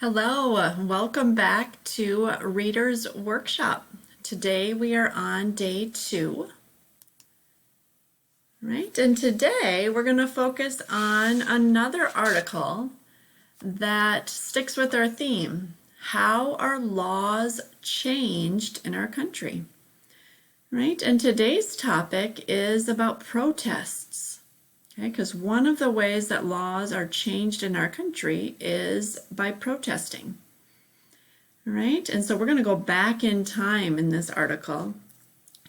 Hello, welcome back to Reader's Workshop. Today we are on day 2, right? And today we're going to focus on another article that sticks with our theme, how our laws changed in our country, right? And today's topic is about protests. Okay, because one of the ways that laws are changed in our country is by protesting. All right, and so we're going to go back in time in this article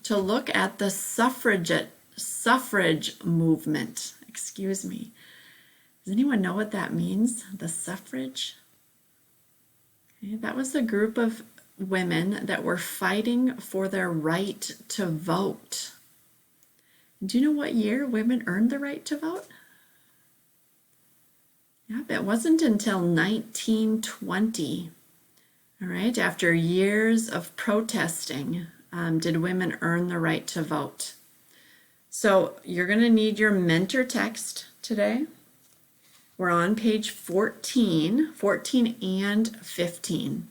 to look at the suffrage movement. Excuse me. Does anyone know what that means? The suffrage? Okay, that was a group of women that were fighting for their right to vote. Do you know what year women earned the right to vote? Yep, it wasn't until 1920. All right, after years of protesting, did women earn the right to vote. So you're going to need your mentor text today. We're on page 14 and 15.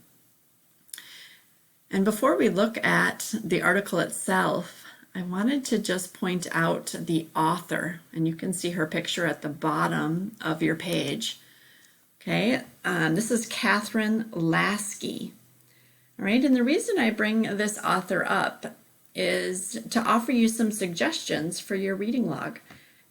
And before we look at the article itself, I wanted to just point out the author, and you can see her picture at the bottom of your page. Okay, this is Catherine Lasky. All right, and the reason I bring this author up is to offer you some suggestions for your reading log,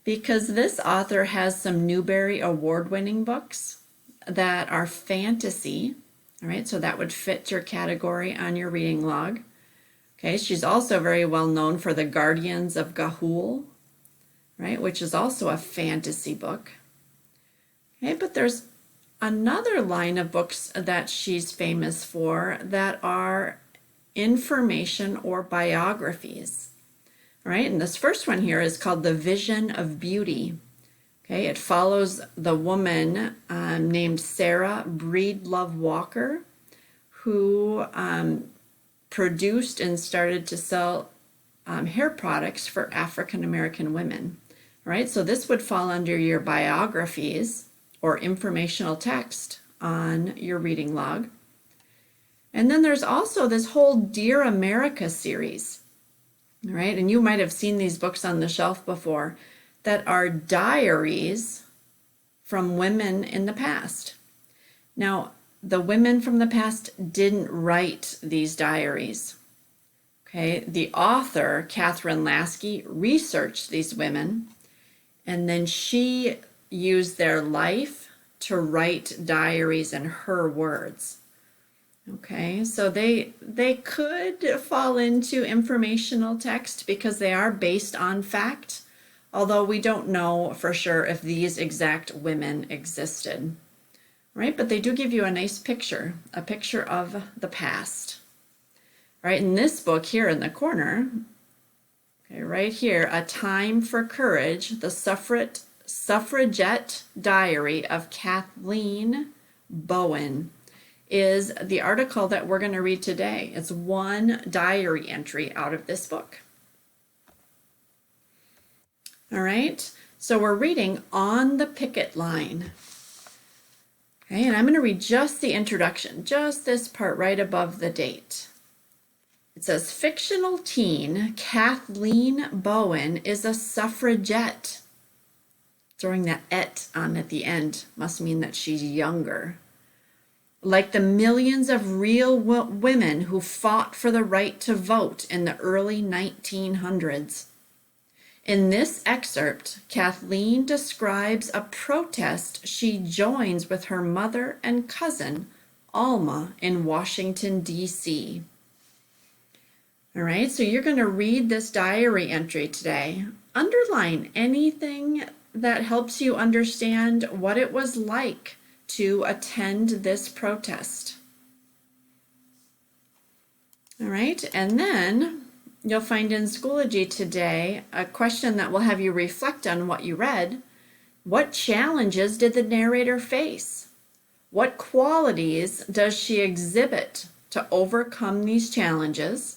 because this author has some Newbery Award-winning books that are fantasy. All right, so that would fit your category on your reading log. Okay, she's also very well known for The Guardians of Ga'Hoole, right, which is also a fantasy book. Okay, but there's another line of books that she's famous for that are information or biographies. All right, and this first one here is called The Vision of Beauty. Okay, it follows the woman named Sarah Breedlove Walker, who produced and started to sell hair products for African American women. All right, so this would fall under your biographies or informational text on your reading log. And then there's also this whole Dear America series. All right, and you might have seen these books on the shelf before that are diaries from women in the past. Now, the women from the past didn't write these diaries. Okay, the author, Catherine Lasky, researched these women, and then she used their life to write diaries in her words. Okay, so they could fall into informational text because they are based on fact, although we don't know for sure if these exact women existed. Right, but they do give you a nice picture, a picture of the past. Right, in this book here in the corner, okay, right here, A Time for Courage, the Suffragette Diary of Kathleen Bowen is the article that we're going to read today. It's one diary entry out of this book. All right, so we're reading On the Picket Line. Okay, and I'm going to read just the introduction, just this part right above the date. It says, fictional teen Kathleen Bowen is a suffragette. Throwing that "et" on at the end must mean that she's younger. Like the millions of real women who fought for the right to vote in the early 1900s. In this excerpt, Kathleen describes a protest she joins with her mother and cousin, Alma, in Washington, D.C. All right, so you're going to read this diary entry today. Underline anything that helps you understand what it was like to attend this protest. All right, and then you'll find in Schoology today a question that will have you reflect on what you read. What challenges did the narrator face? What qualities does she exhibit to overcome these challenges?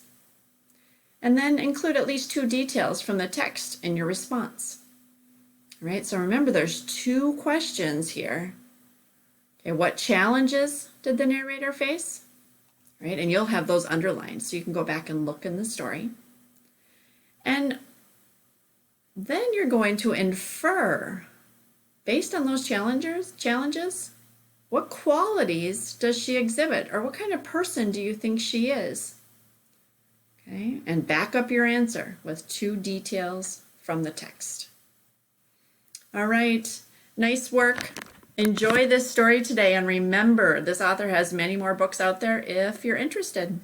And then include at least 2 details from the text in your response. All right, so remember there's 2 questions here. Okay, what challenges did the narrator face? Right, and you'll have those underlined so you can go back and look in the story. And then you're going to infer, based on those challenges, what qualities does she exhibit, or what kind of person do you think she is? Okay, and back up your answer with 2 details from the text. All right, nice work. Enjoy this story today, and remember, this author has many more books out there if you're interested.